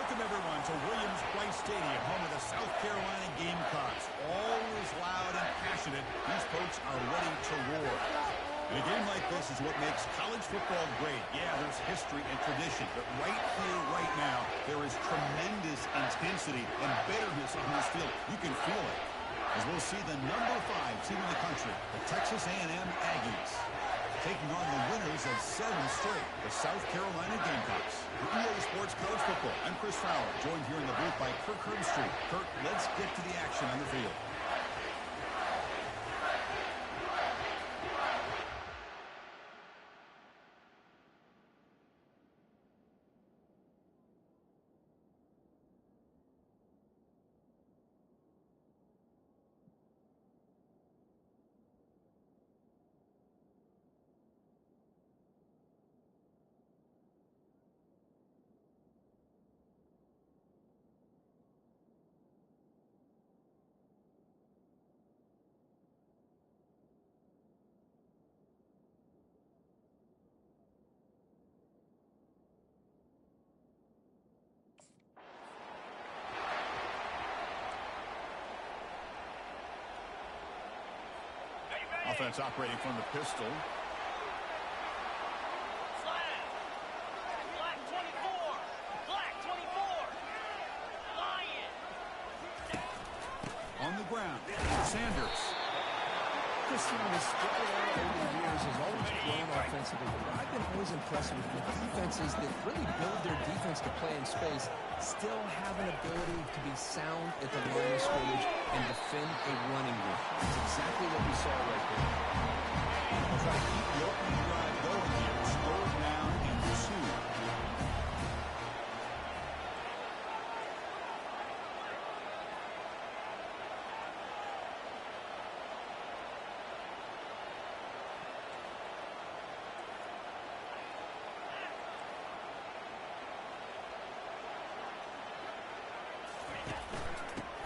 Welcome, everyone, to Williams-Brice Stadium, home of the South Carolina Gamecocks. Always loud and passionate, these folks are ready to roar. And a game like this is what makes college football great. Yeah, there's history and tradition, but right here, right now, there is tremendous intensity and bitterness on this field. You can feel it. As we'll see the number 5 team in the country, the Texas A&M Aggies, taking on the winners of 7 straight, the South Carolina Gamecocks. For EA Sports College Football, I'm Chris Fowler, joined here in the booth by Kirk Herbstreit. Kirk, let's get to the action on the field. Offense operating from the pistol. Black 24. Black 24. Lion. On the ground, Sanders. This team has struggled over the years, has always grown offensively, but I've been always impressed with the defenses that really build their defense to play in space, still have an ability to be sound at the line of scrimmage and defend a running game. That's exactly what we saw right there. We'll try to keep the opening drive going here. Score down in 2.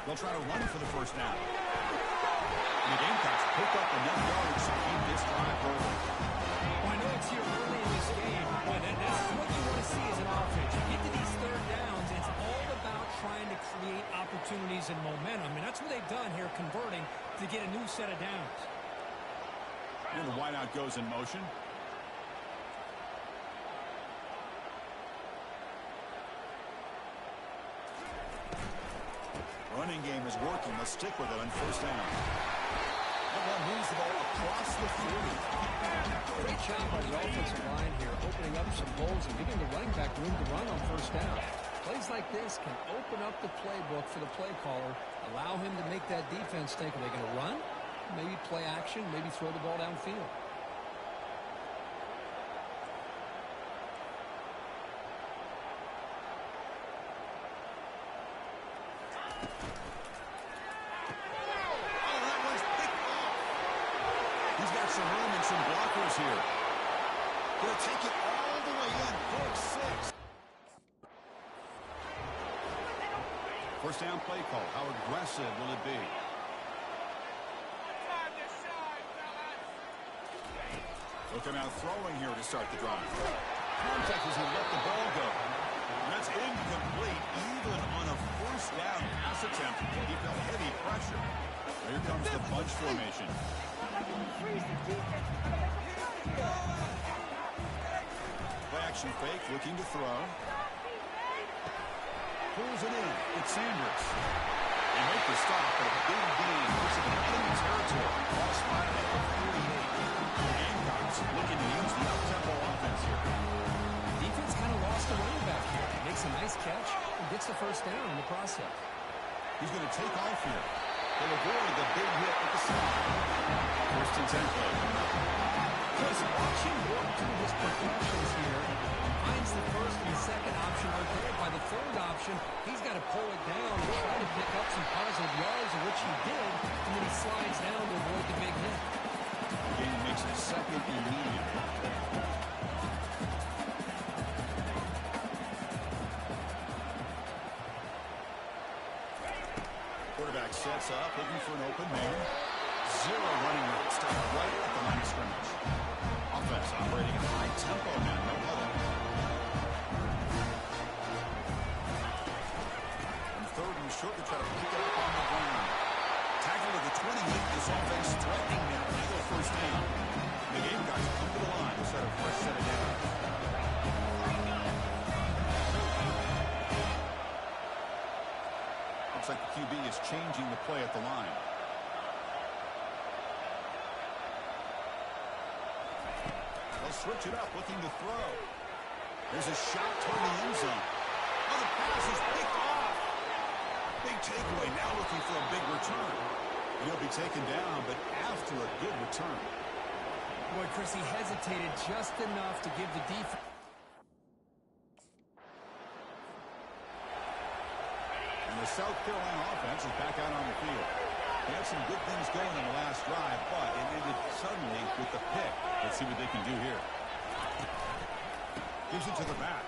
They'll try to run for the first down. And the Gamecocks pick up enough yards to keep this drive rolling. Well, I know it's here early in this game, but that's what you want to see as an offense. You get to these third downs, and it's all about trying to create opportunities and momentum. And that's what they've done here, converting to get a new set of downs. And the wideout goes in motion. Running game is working. Let's stick with it on first down. That one moves the ball across the 40. Great job by the offensive line here, opening up some holes and giving the running back room to run on first down. Plays like this can open up the playbook for the play caller, allow him to make that defense think, are they going to run? Maybe play action, maybe throw the ball downfield. Some room and some blockers here. They'll take it all the way in. 4-6. First down play call. How aggressive will it be? They'll come out throwing here to start the drive. Contact as he let the ball go. That's incomplete. Even on a first down pass attempt, he felt heavy pressure. Here comes the bunch formation. Play action fake, looking to throw. Pulls it in. It's Sanders. They make the stop, but a big gain. Puts it in enemy territory. Ball spotted at the 48. The Gamecocks looking to use the up-tempo offense here. Defense kind of lost the running back here. Makes a nice catch and gets the first down in the process. He's going to take off here. They'll avoid the big hit at the side. First and 10 play. Just watch him work through his progressions here. Finds the first and second option are there. By the third option, he's got to pull it down and try to pick up some positive yards, which he did, and then he slides down to avoid the big hit. The game makes it second and medium. Quarterback sets up, looking for an open man. Zero running room, stopped right at the line of scrimmage. Offense operating at high tempo now, no huddle. like the QB is changing the play at the line. They'll switch it up, looking to throw. There's a shot toward the end zone. Oh, the pass is picked off. Big takeaway, now looking for a big return. He'll be taken down, but after a good return. Boy, Chris, he hesitated just enough to give the defense. And the South Carolina offense is back out on the field. They had some good things going in the last drive, but it ended suddenly with the pick. Let's see what they can do here. Gives it to the back.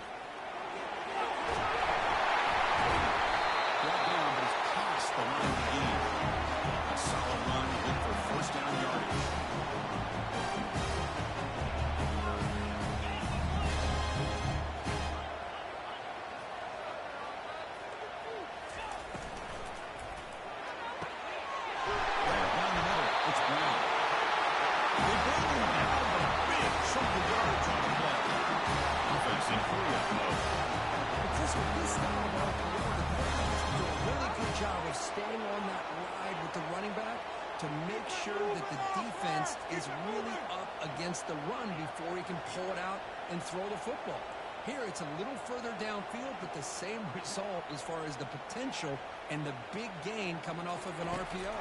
Brought down, but it's past the line of the game. A solid run, good for first down yardage. Staying on that ride with the running back to make sure that the defense is really up against the run before he can pull it out and throw the football. Here it's a little further downfield, but the same result as far as the potential and the big gain coming off of an RPO.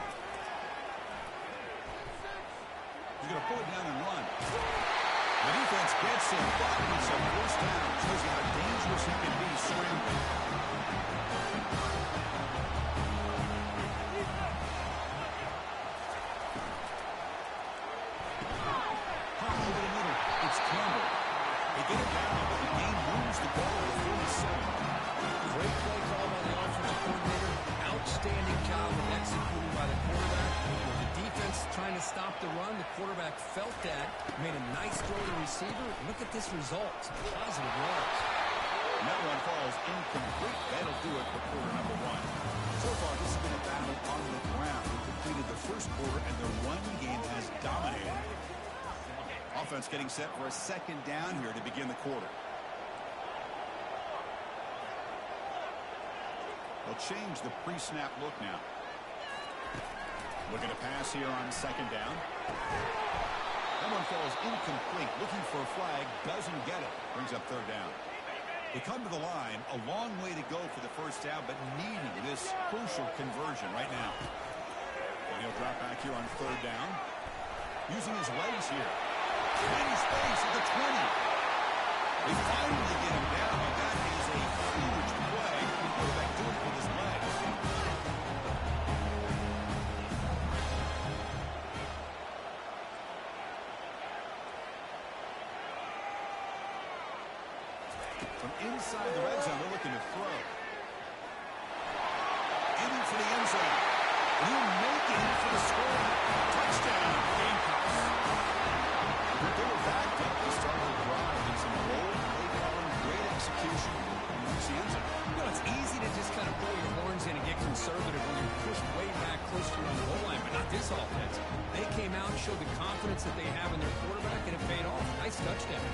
He's going to pull it down and run. The defense gets him, but it's a first down. Shows you how dangerous he can be scrambling. They get it down, but the game moves the ball to 47. Great play call by the offensive coordinator. Outstanding job of executing by the quarterback. With the defense trying to stop the run, the quarterback felt that, made a nice throw to the receiver. Look at this result. It's positive yards. And that one falls incomplete. That'll do it for quarter number one. So far, this has been a battle on the ground. They completed the first quarter, and their run game has dominated. Offense getting set for a second down here to begin the quarter. They'll change the pre-snap look now. Looking to pass here on second down. That one falls incomplete. Looking for a flag. Doesn't get it. Brings up third down. They come to the line. A long way to go for the first down, but needing this crucial conversion right now. And he'll drop back here on third down. Using his legs here. Tiny space at the 20. They finally get him down, and that is a huge play. The quarterback doing it with his legs. From inside the red zone, they're looking to throw. Aiming for the end zone. He'll make it for the score. Touchdown, Gamecocks. They were backed up to start the drive. Did some bold play calling, great execution. You know, it's easy to just kind of blow your horns in and get conservative when you're pushed way back close to the goal line, but not this offense. They came out and showed the confidence that they have in their quarterback, and it paid off. Nice touchdown.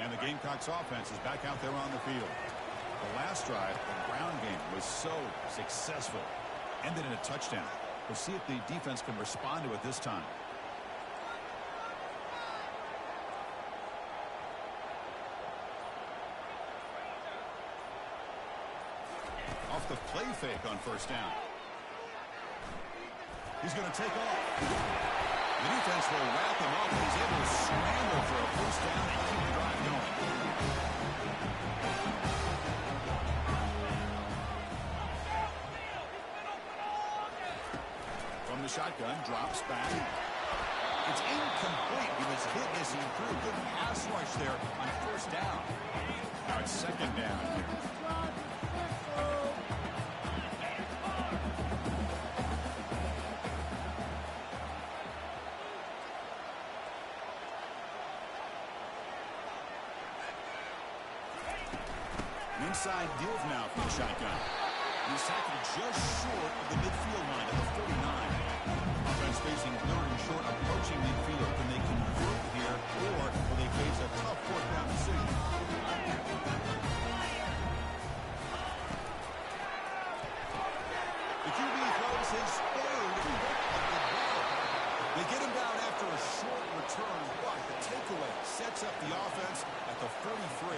And the Gamecocks offense is back out there on the field. The last drive, the ground game was so successful. Ended in a touchdown. We'll see if the defense can respond to it this time. Off the play fake on first down. He's going to take off. The defense will wrap him up, and he's able to scramble for a first down and keep the drive going. From the shotgun, drops back. It's incomplete. He was hit as he threw. Good pass rush there on first down. Now it's second down here. Inside deals now from the shotgun. He's tackled just short of the midfield line at the 49. Offense facing third and short, approaching his third of the day. They get him down after a short return, but the takeaway sets up the offense at the 43.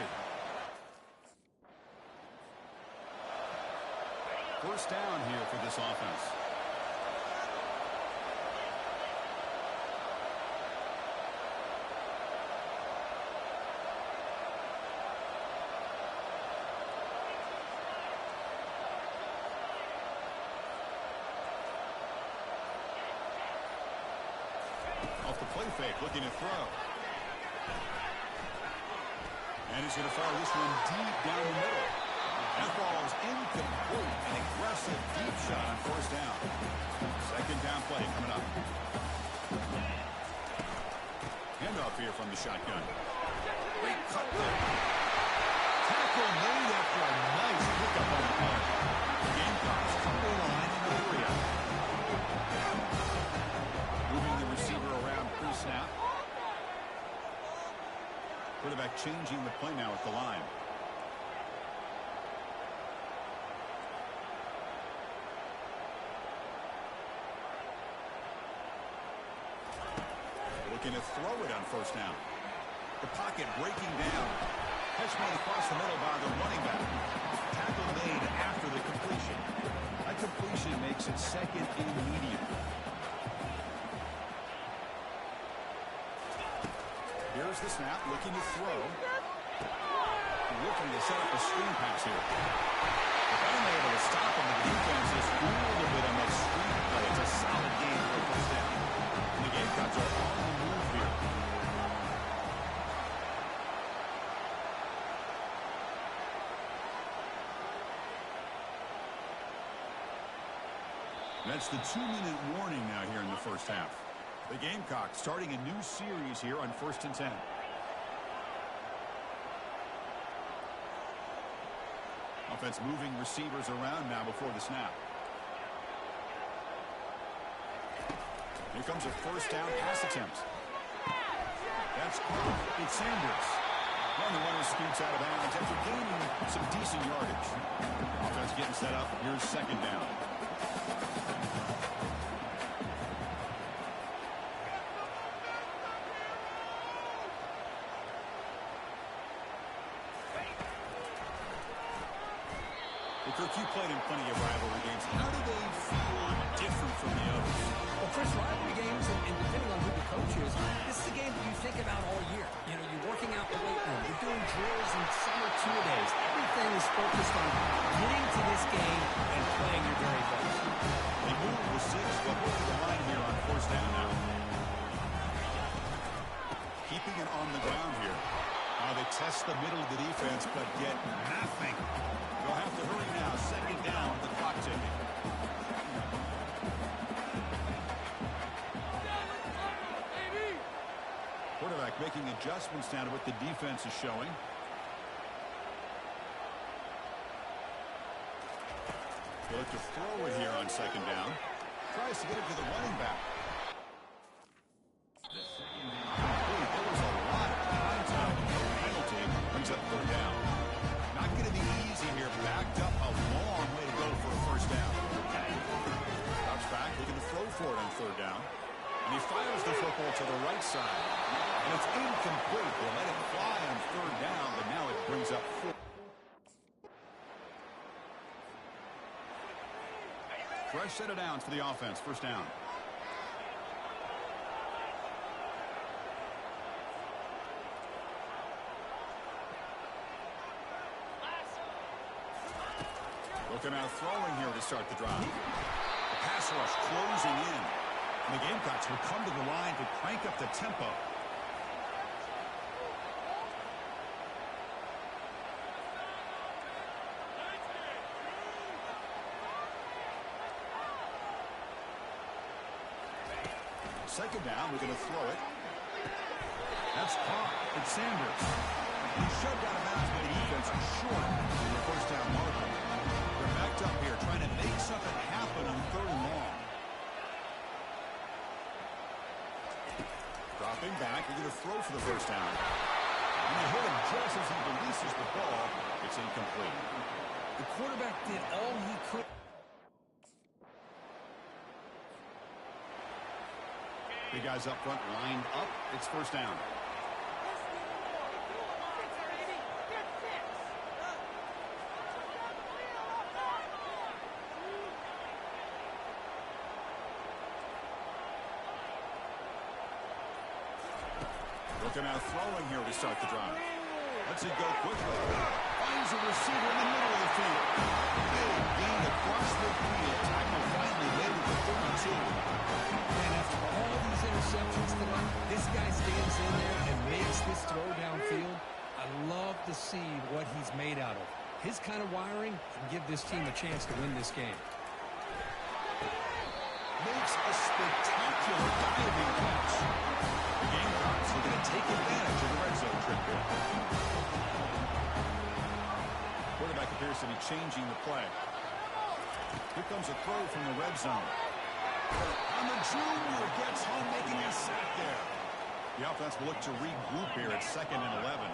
First down here for this offense. Off the play fake, looking to throw. And he's going to fire this one deep down the middle. That ball is incomplete. An aggressive deep shot on first down. Second down play coming up. Handoff here from the shotgun. Great cut there. Tackle made after a nice pickup on the play. The Gamecocks come to the line in the 3. Moving the receiver around pre-snap. Quarterback changing the play now at the line. Looking to throw it on first down. The pocket breaking down. Catch made across the middle by the running back. Tackle made after the completion. That completion makes it second and medium. Here's the snap, looking to throw. Looking to set up a screen pass here. If I'm able to stop him, the defense is fooled a little bit on that screen play. It's a solid game for a first down. And the Gamecocks are on the move here. That's the 2-minute warning now here in the first half. The Gamecocks starting a new series here on 1st and 10. Offense moving receivers around now before the snap. Here comes a first down pass attempt. That's caught. It's Sanders. And the runner scoots out of bounds after gaining some decent yardage. Offense getting set up. Here's second down. Kirk, you played in plenty of rivalry games. How do they feel different from the others? Well, Chris, rivalry games, and depending on who the coach is, this is a game that you think about all year. You know, you're working out the weight room. You're doing drills and summer two-a-days. Everything is focused on getting to this game and playing your very best. They move the 6, but look at the line here on first down now. Keeping it on the ground here. They test the middle of the defense, but get nothing. They'll have to hurry now. Second down, the clock ticking. Quarterback making adjustments now to what the defense is showing. They look to throw it here on second down. Tries to get it to the running back. There was a lot of contact. Penalty brings up third down. Not going to be easy here. Backed up a long way to go for a first down. Drops back, looking to throw for it on third down. And he fires the football to the right side. And it's incomplete. They'll let it fly on third down, but now it brings up 4. Fresh set of downs for the offense. First down. Looking out throwing here to start the drive. The pass rush closing in. And the Gamecocks will come to the line to crank up the tempo. Second down, we're going to throw it. That's caught. It's Sanders. He's shoved out of bounds, but the defense is short of the first down marker. They're backed up here trying to make something happen on third and long. Dropping back, we're going to throw for the first down. And they hit him just as he releases the ball. It's incomplete. The quarterback did all he could. The guys up front lined up. It's first down. Looking out throwing here to start the drive. Lets it go quickly. Finds a receiver in the middle of the field. Big gain across the field. Tackle finally made it to 32. And after all these interceptions today, this guy stands in there and makes this throw downfield. I love to see what he's made out of. His kind of wiring can give this team a chance to win this game. Makes a spectacular diving catch. The Gamecocks are going to take advantage of the red zone trip here. Quarterback appears to be changing the play. Here comes a throw from the red zone. And the junior gets home, making a sack there. The offense will look to regroup here at 2nd and 11.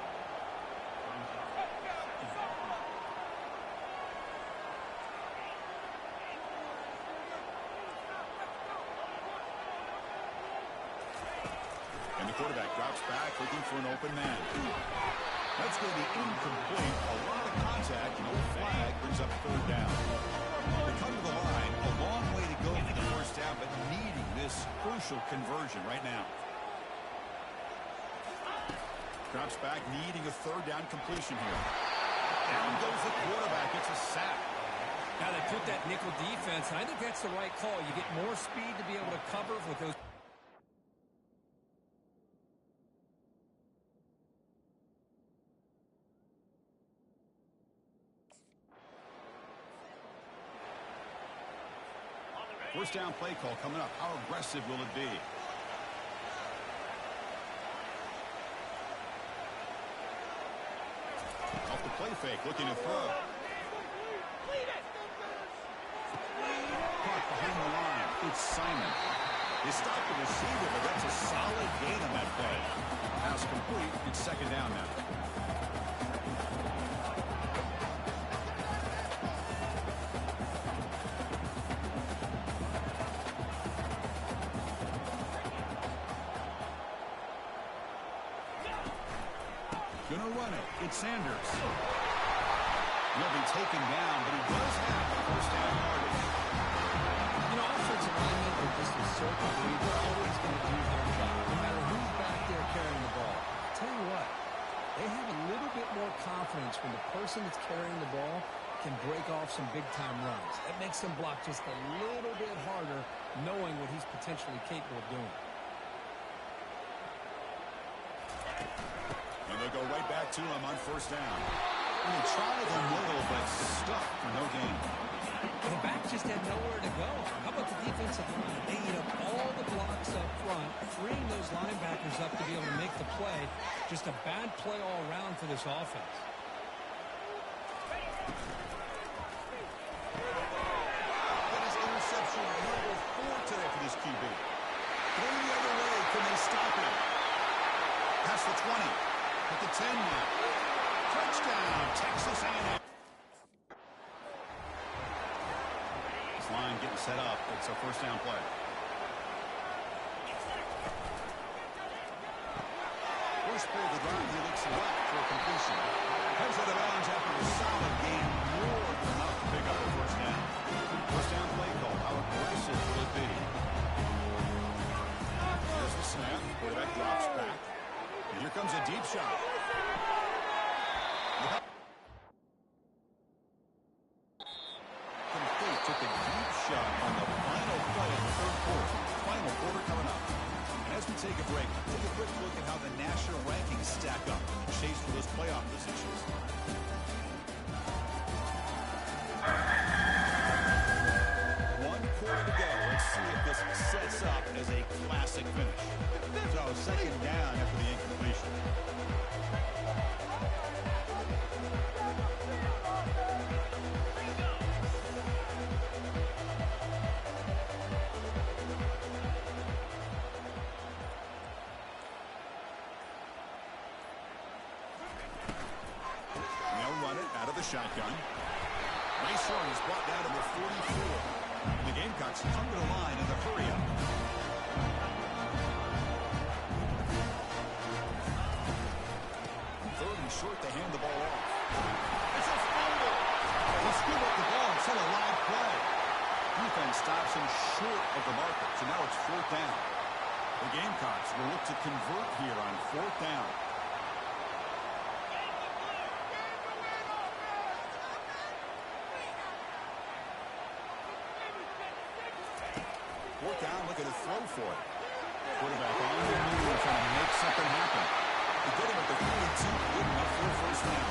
And the quarterback drops back, looking for an open man. That's going to be incomplete. A lot of contact. No flag brings up 3rd down. They come to the line. A long way to go for the first down, but needing this crucial conversion right now. Drops back, needing a 3rd down completion here. Down goes the quarterback. It's a sack. Now they put that nickel defense, and I think that's the right call. You get more speed to be able to cover with those. First down play call coming up. How aggressive will it be? Off the play fake, looking to throw. Caught behind the line. It's Simon. They stopped the receiver, but that's a solid gain on that play. Pass complete. It's 2nd down now. Gonna run it. It's Sanders. He'll be taken down, but he does have the first down yardage. You know, offensive linemen are just a certain breed. They're always going to do their job, no matter who's back there carrying the ball. I'll tell you what, they have a little bit more confidence when the person that's carrying the ball can break off some big-time runs. That makes them block just a little bit harder, knowing what he's potentially capable of doing. And they go right back to him on first down. And they try the middle, but stuck for no gain. The back just had nowhere to go. How about the defensive line? They eat up all the blocks up front, freeing those linebackers up to be able to make the play. Just a bad play all around for this offense. That is interception number 4 today for this QB. Going the other way, can they stop him? Past the 20, at the 10 now. Touchdown, Texas A&M. This line getting set up. It's a first down play. First play of the drive, he looks left for a completion. Heads out of bounds after a solid gain, more than enough to pick up a first down. First down play call. How aggressive will it be? Here's the snap. Quarterback drops back. And here comes a deep shot. Complete took a deep shot on the final play of the 3rd quarter. Final quarter coming up. And as we take a break, take a quick look at how the national rankings stack up. Chase for those playoff positions. One quarter to go. Let's see if this sets up as a classic finish. So 2nd down after the incompletion. They'll run it out of the shotgun. Nice run is brought down to the 44. And the Gamecocks come to the line in the hurry-up. short to hand the ball off. It's a fumble. He scooped up the ball and set a live play. Defense stops him short of the marker, so now it's 4th down. The Gamecocks will look to convert here on 4th down. 4th down, looking to throw for it. Quarterback on the move, trying to make something happen. He did it at the 42, good enough for a 1st down.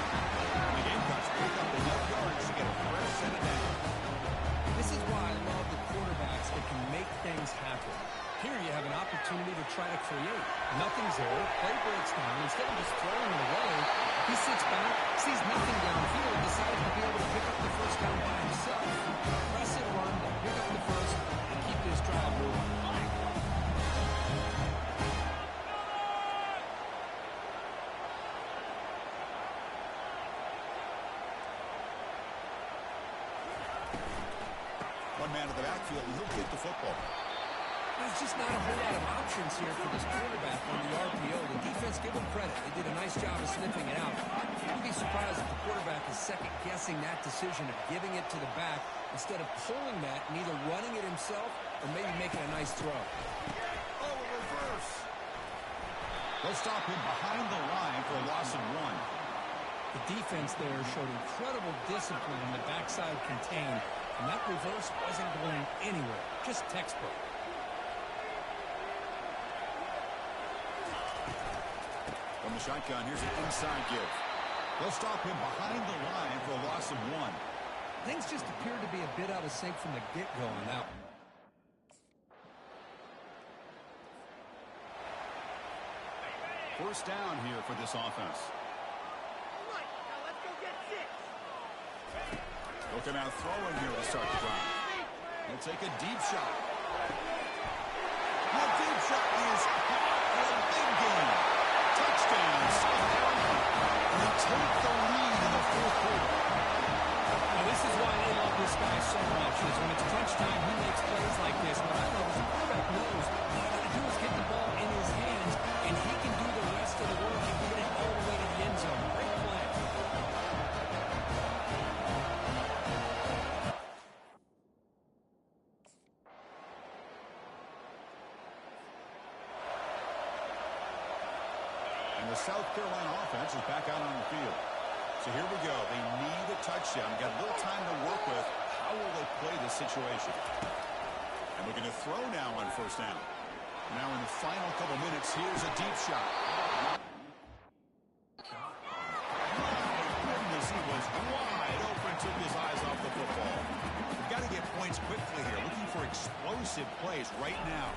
The Gamecocks pick up enough yards to get a fresh set of down. This is why I love the quarterbacks that can make things happen. Here you have an opportunity to try to create. Nothing's there. Play breaks down. Instead of just throwing it away, he sits back, sees nothing downfield, decides to be able to pick up the 1st down by himself. Press it, run, pick up the 1st, and keep this drive moving. One man to the backfield, and he'll get the football. There's just not a whole lot of options here for this quarterback on the RPO. The defense, give them credit. They did a nice job of sniffing it out. You'd be surprised if the quarterback is second-guessing that decision of giving it to the back instead of pulling that and either running it himself or maybe making a nice throw. Oh, a reverse. They'll stop him behind the line for a loss of 1. The defense there showed incredible discipline in the backside contained, and that reverse wasn't going anywhere, just textbook. From the shotgun, here's an inside give. They'll stop him behind the line for a loss of 1. Things just appeared to be a bit out of sync from the get-go on that one. First down here for this offense. Looking out throwing here to start the drive. He'll take a deep shot. The deep shot is caught for a big game. Touchdown, South Carolina. And they take the lead in the 4th quarter. Now, this is why they love this guy so much, is when it's crunch time, he makes plays like this. What I love is the quarterback knows all you got to do is get the ball in his hands, and he can do the rest of the work and get it all the way to the end zone. Great play. And the South Carolina offense is back out on the field. So here we go. They need a touchdown. Got a little time to work with. How will they play this situation? And looking to throw now on 1st down. Now in the final couple minutes, here's a deep shot. Goodness, he was wide open, took his eyes off the football. We've got to get points quickly here. Looking for explosive plays right now.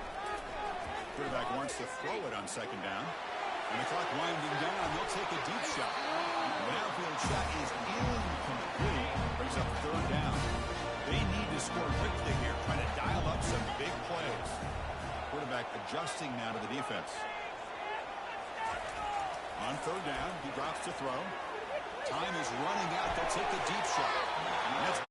Quarterback wants to throw it on 2nd down. And the clock winding down, they'll take a deep shot. The outfield shot is incomplete. Brings up 3rd down. They need to score quickly here, trying to dial up some big plays. Quarterback adjusting now to the defense. On 3rd down, he drops to throw. Time is running out. They'll take a deep shot. That's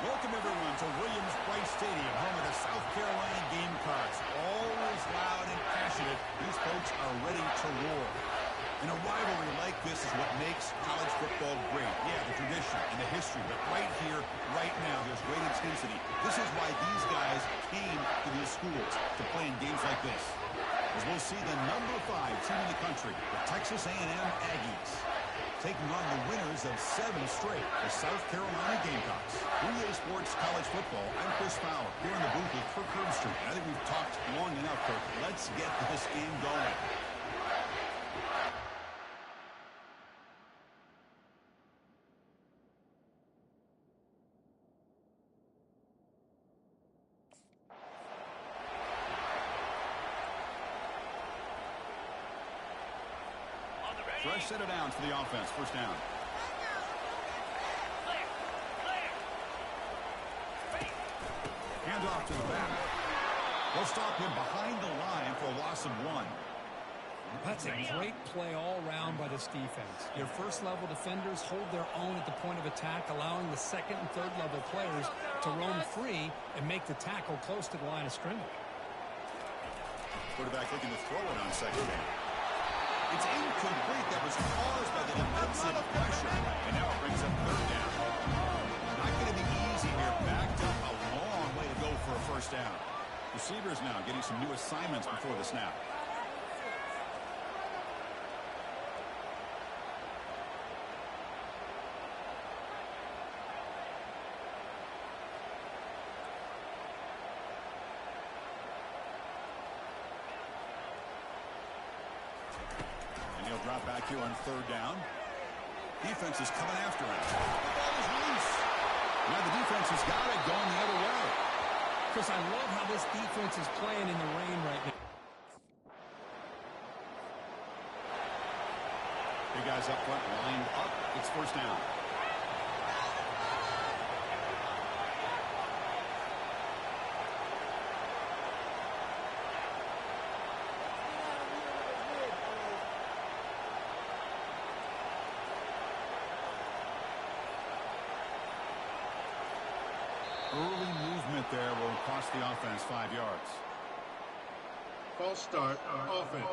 welcome, everyone, to Williams-Brice Stadium, home of the South Carolina Gamecocks. Always loud and passionate, these folks are ready to roar. And a rivalry like this is what makes college football great. Yeah, the tradition and the history, but right here, right now, there's great intensity. This is why these guys came to these schools to play in games like this. As we'll see the number 5 team in the country, the Texas A&M Aggies, taking on the winners of 7 straight, the South Carolina Gamecocks. 3A Sports College Football, I'm Chris Fowler, here in the booth with Kirk Herbstreit. I think we've talked long enough, Kirk. Let's get this game going. Fresh set of downs for the offense. First down. Clear. Clear. Hand off to the back. They'll stop him behind the line for a loss of 1. That's a great play all around by this defense. Your first-level defenders hold their own at the point of attack, allowing the second and third-level players to roam free and make the tackle close to the line of scrimmage. Quarterback looking to throw it on second down. It's incomplete. That was caused by the defensive pressure. And now it brings up third down. Not going to be easy here. Backed up a long way to go for a first down. Receivers now getting some new assignments before the snap. Drop back here on third down. Defense is coming after him. The ball is loose. Now the defense has got it going the other way. Chris, I love how this defense is playing in the rain right now. Big guys up front lined up. It's first down. Early movement there will cost the offense 5 yards. False start, offense.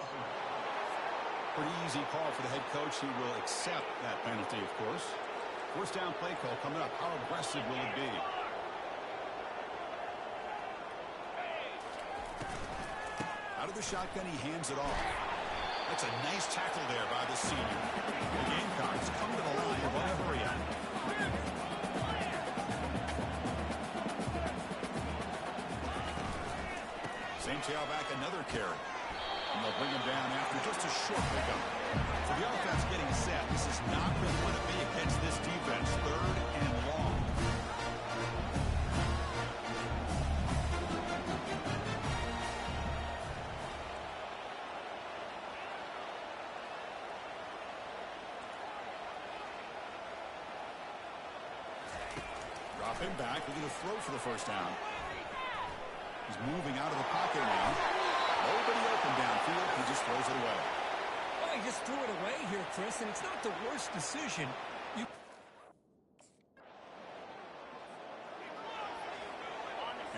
Pretty easy call for the head coach. He will accept that penalty, of course. First down play call coming up. How aggressive will it be? Out of the shotgun, he hands it off. That's a nice tackle there by the senior. The Gamecocks come to the line. What a hurry up. Same tailback, another carry. And they'll bring him down after just a short pickup. So the offense getting set. This is not where you want to be against this defense. Third and long. Drop him back. We're going to throw for the first down. He's moving out of the pocket now. Nobody open downfield. He just throws it away. Well, he just threw it away here, Chris, and it's not the worst decision. And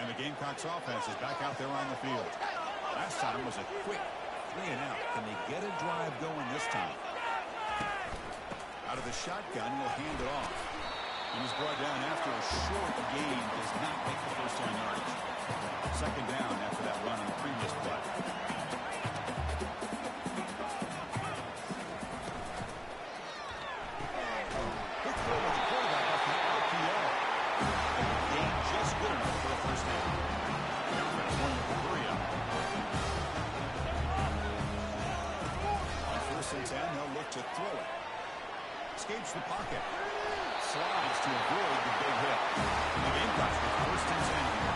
the Gamecocks offense is back out there on the field. Last time was a quick 3 and out. Can they get a drive going this time? Out of the shotgun, he'll hand it off. And he's brought down after a short gain. Does not make the first down yardage. Second down after that run on the previous play. Quick throw with the quarterback off the RPO. Gain just good enough for a first down. The offense won with the 3 up. On first and 10, they'll look to throw it. Escapes the pocket. Slides to avoid the big hit. The Gamecocks with first and 10 here.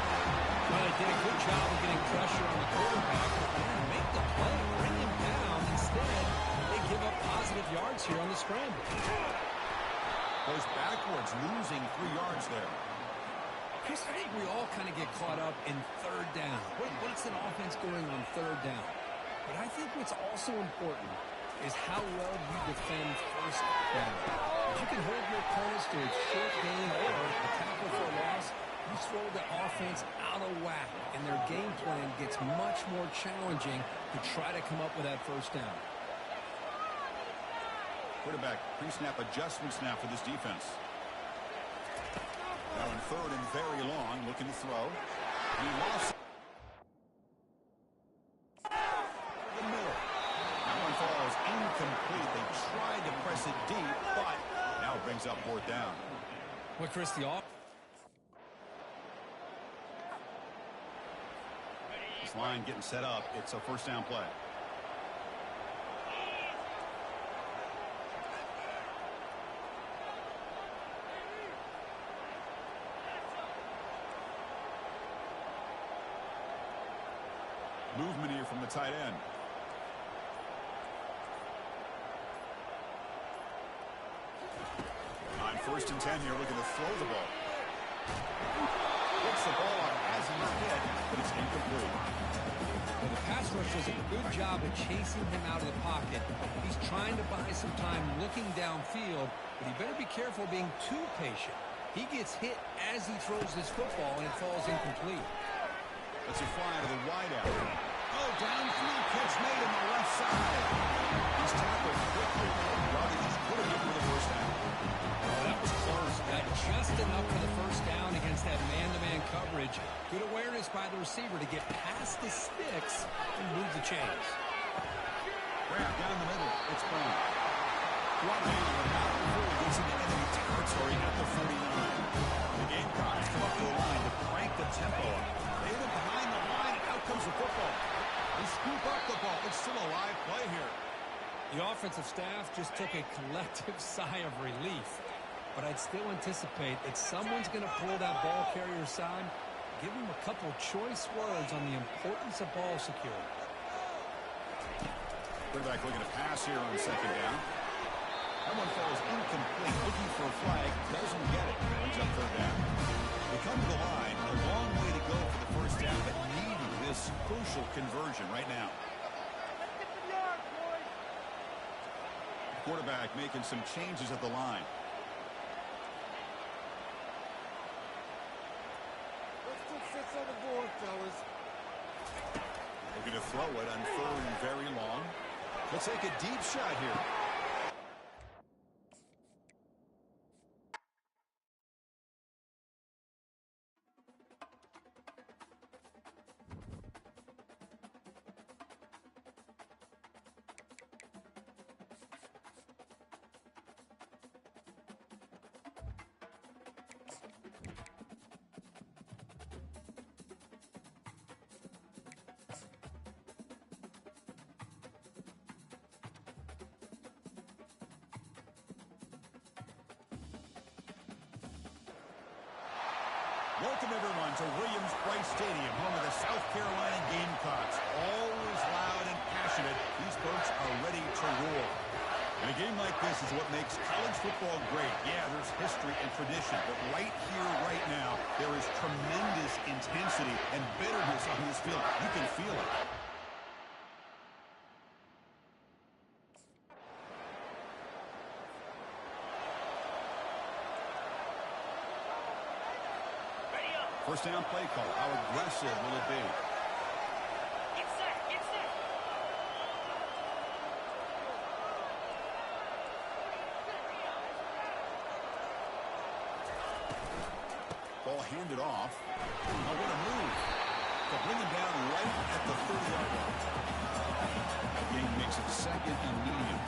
Well, they did a good job of getting pressure on the quarterback. They didn't make the play, bring him down. Instead, they give up positive yards here on the scramble. Goes backwards, losing 3 yards there. Chris, I think we all kind of get caught up in third down. What's an offense doing on third down? But I think what's also important is how well you defend first down. If you can hold your opponents to a short gain or a tackle for a loss, you throw the offense out of whack, and their game plan gets much more challenging to try to come up with that first down. Quarterback pre-snap adjustment snap for this defense. Now in third and very long, looking to throw. He lost the middle. That one falls incomplete. They tried to press it deep, but now it brings up fourth down. Well, Chris, This line getting set up. It's a first down play. Movement here from the tight end. First and 10 here, looking to throw the ball. Gets the ball on as he's hit, but it's incomplete. Well, the pass rush does a good job of chasing him out of the pocket. He's trying to buy some time looking downfield, but he better be careful being too patient. He gets hit as he throws this football, and it falls incomplete. That's a fly to the wideout. Oh, downfield catch made on the left side. He's tackled quickly. Yardage is good enough for the first down. Oh, that was close. Got just enough for the first down against that man-to-man coverage. Good awareness by the receiver to get past the sticks and move the chains. Grab down the middle. It's Brown. One handler now before he gets into enemy territory at the 49. The Gamecocks come up to the line to crank the tempo up. They look behind the line, and out comes the football. They scoop up the ball. It's still a live play here. The offensive staff just took a collective sigh of relief. But I'd still anticipate that someone's going to pull that ball carrier side, give him a couple choice words on the importance of ball security. Quarterback looking to pass here on second down. That one falls incomplete, looking for a flag, doesn't get it. Brings up third down. They come to the line, a long way to go for the first down, but needing this crucial conversion right now. Quarterback making some changes at the line. Let's put 6 on the board, fellas. Looking to throw it on third and very long. Let's take a deep shot here. Welcome, everyone, to Williams-Brice Stadium, home of the South Carolina Gamecocks. Always loud and passionate, these folks are ready to roar. And a game like this is what makes college football great. Yeah, there's history and tradition, but right here, right now, there is tremendous intensity and bitterness on this field. You can feel it. First down play call. How aggressive will it be? Get set, get set. Ball handed off. Oh, what a move. To bring him down right at the 30-yard line. That game makes it second and medium.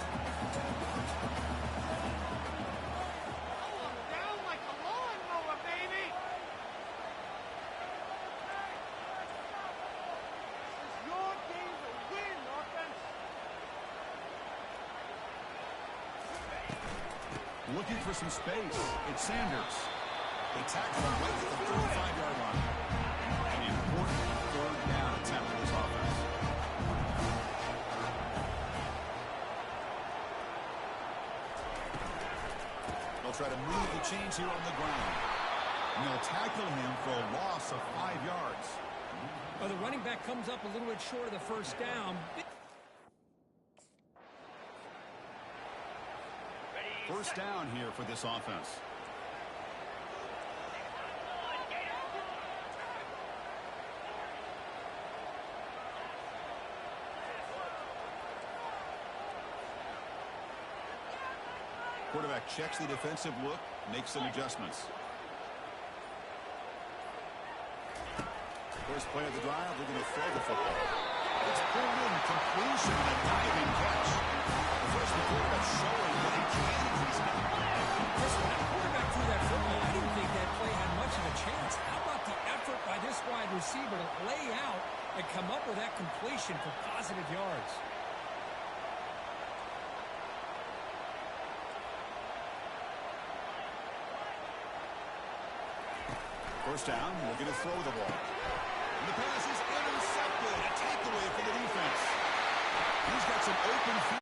Down like a lawnmower, baby. It's your game to win, offense. Looking for some space. It's Sanders. They tackle him right at the 35-yard line. An important third down attempt for this offense. They'll try to move the chains here on the ground. And they'll tackle him for a loss of 5 yards. Well, the running back comes up a little bit short of the first down. First down here for this offense. Quarterback checks the defensive look, makes some adjustments. First play of the drive, we're going to throw the football. It's pulled in, completion, and a diving catch. The freshman quarterback showing what he can in these games. Listen, when that quarterback threw that football, I didn't think that play had much of a chance. How about the effort by this wide receiver to lay out and come up with that completion for positive yards? First down, looking to throw the ball. And the pass is intercepted. A takeaway for the defense. He's got some open field.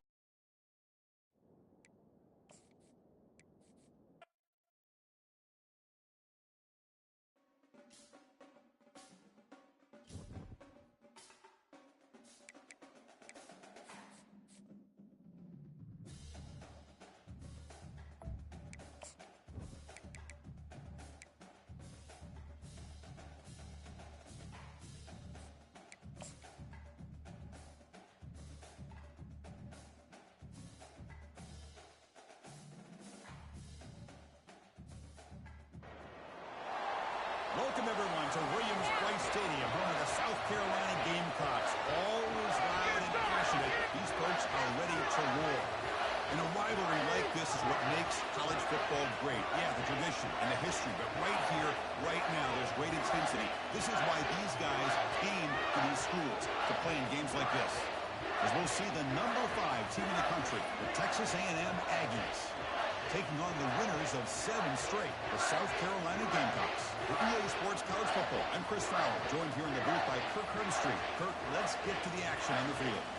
this is what makes college football great. Yeah, the tradition and the history, but right here, right now, there's great intensity. This is why these guys came to these schools to play in games like this. As we'll see the number 5 team in the country, the Texas A&M Aggies, taking on the winners of 7 straight, the South Carolina Gamecocks. For EA Sports College Football, I'm Chris Fowler, joined here in the booth by Kirk Herbstreit. Kirk, let's get to the action on the field.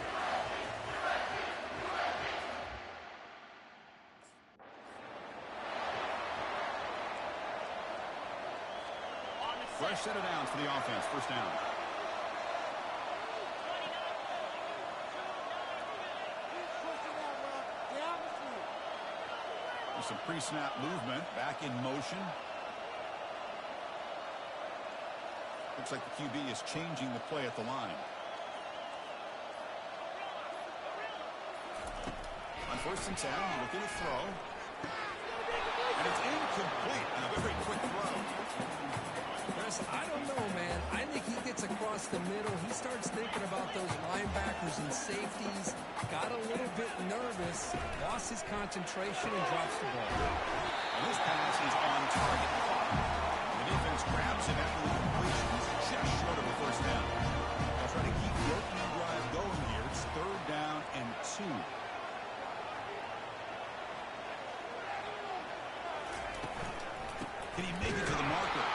Fresh set of downs for the offense. First down. There's some pre-snap movement. Back in motion. Looks like the QB is changing the play at the line. On 1st and 10, looking to throw. And it's incomplete. And a very quick throw. Chris, I don't know, man. I think he gets across the middle. He starts thinking about those linebackers and safeties. Got a little bit nervous. Lost his concentration and drops the ball. And this pass is on target. The defense grabs it after the completion. It's just short of a first down. They'll try to keep the opening drive going here. It's 3rd down and 2. Can he make it to the marker?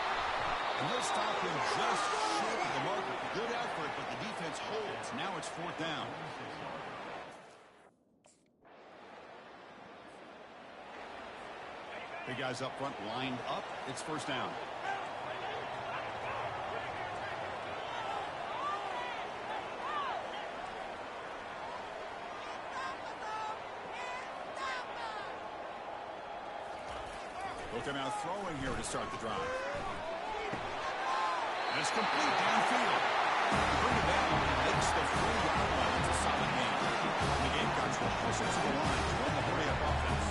And they'll stop him just short of the marker. Good effort, but the defense holds. Now it's 4th down. Big guys up front lined up. It's 1st down. Looking out throwing here to start the drive. And it's complete downfield. To bring it down, makes the 3-yard line. It's a solid game. The Gamecocks will push it to the line to run the hurry-up offense.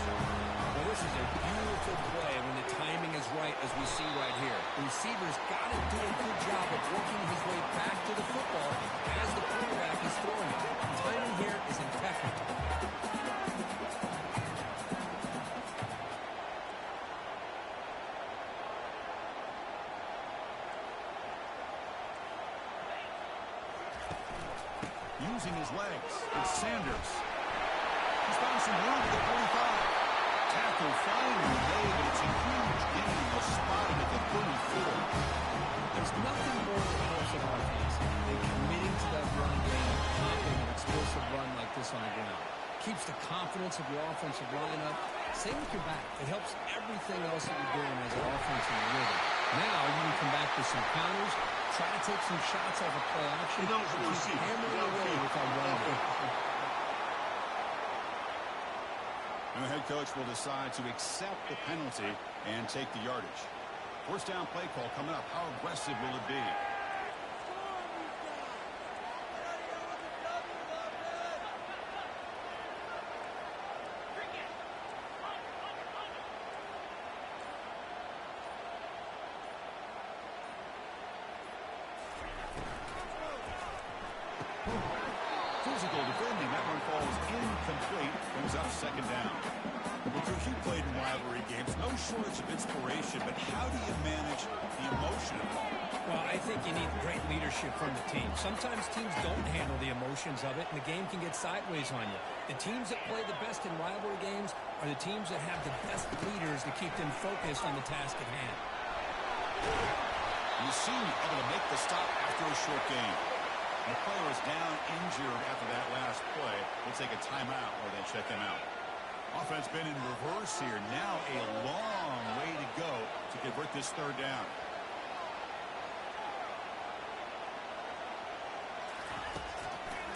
Well, this is a beautiful play when the timing is right, as we see right here. The receiver's got to do a good job of working his way back to the football as the quarterback is throwing it. The timing here is impeccable. Using his legs, it's Sanders. He's found some room at the 45. Tackle finally made, but it's a huge gain. They'll spot him at the 34. There's nothing more that helps an offense than committing to that run game, popping an explosive run like this on the ground. Keeps the confidence of your offensive line up. Same with your back. It helps everything else that you're doing as an offense in the rhythm. Now you can come back with some counters, try to take some shots off of play action, and keep hammering away with our run game. And the head coach will decide to accept the penalty and take the yardage. 1st down play call coming up. How aggressive will it be? Physical defending. That one falls incomplete. Brings up 2nd down. Well, you played in rivalry games. No shortage of inspiration, but how do you manage the emotion of it all? Well, I think you need great leadership from the team. Sometimes teams don't handle the emotions of it, and the game can get sideways on you. The teams that play the best in rivalry games are the teams that have the best leaders to keep them focused on the task at hand. You seem able to make the stop after a short game. The player is down injured after that last play. We'll take a timeout or they check him out. Offense been in reverse here. Now a long way to go to convert this 3rd down.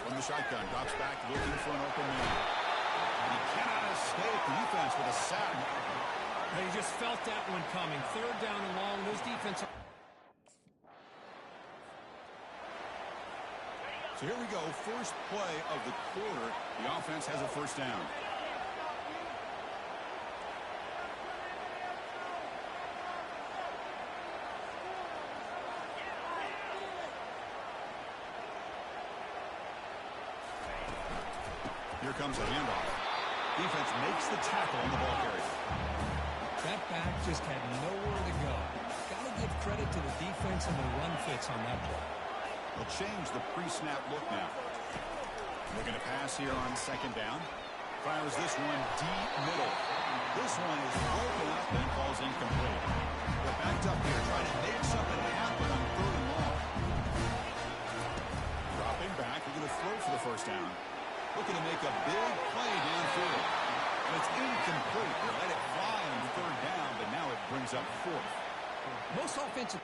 From the shotgun, drops back looking for an open man. And he cannot escape the defense with a sack. They just felt that one coming. 3rd down and long. Those defense. So here we go. First play of the quarter. The offense has a 1st down. Here comes a handoff. Defense makes the tackle on the ball carrier. That back just had nowhere to go. Got to give credit to the defense and the run fits on that play. They'll change the pre-snap look now. Looking to pass here on second down. Fires this one deep middle. This one is broken up and falls incomplete. They're backed up here trying to make something happen on third and long. Dropping back. They're going to throw for the first down. Looking to make a big play downfield. And it's incomplete. They let it fly on third down, but now it brings up fourth. Most offensive...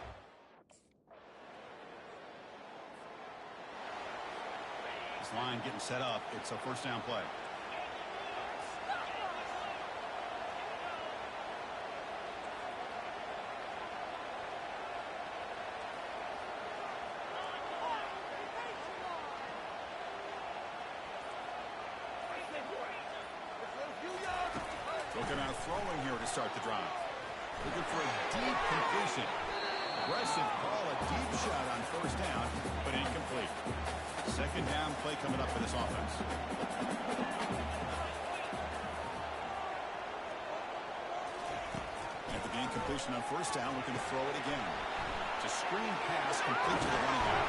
This line getting set up. It's a first down play. Looking out throwing here to start the drive. Looking for a deep completion. Aggressive call, a deep shot on first down, but incomplete. Second down play coming up for this offense. After the incompletion on first down, looking to throw it again. It's a screen pass complete to the running back.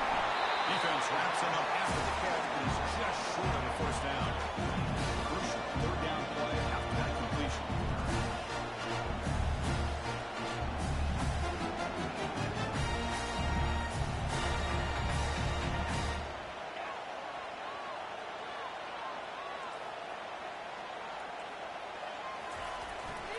Defense wraps him up after the catch, but he's just short of the first down. Crucial third down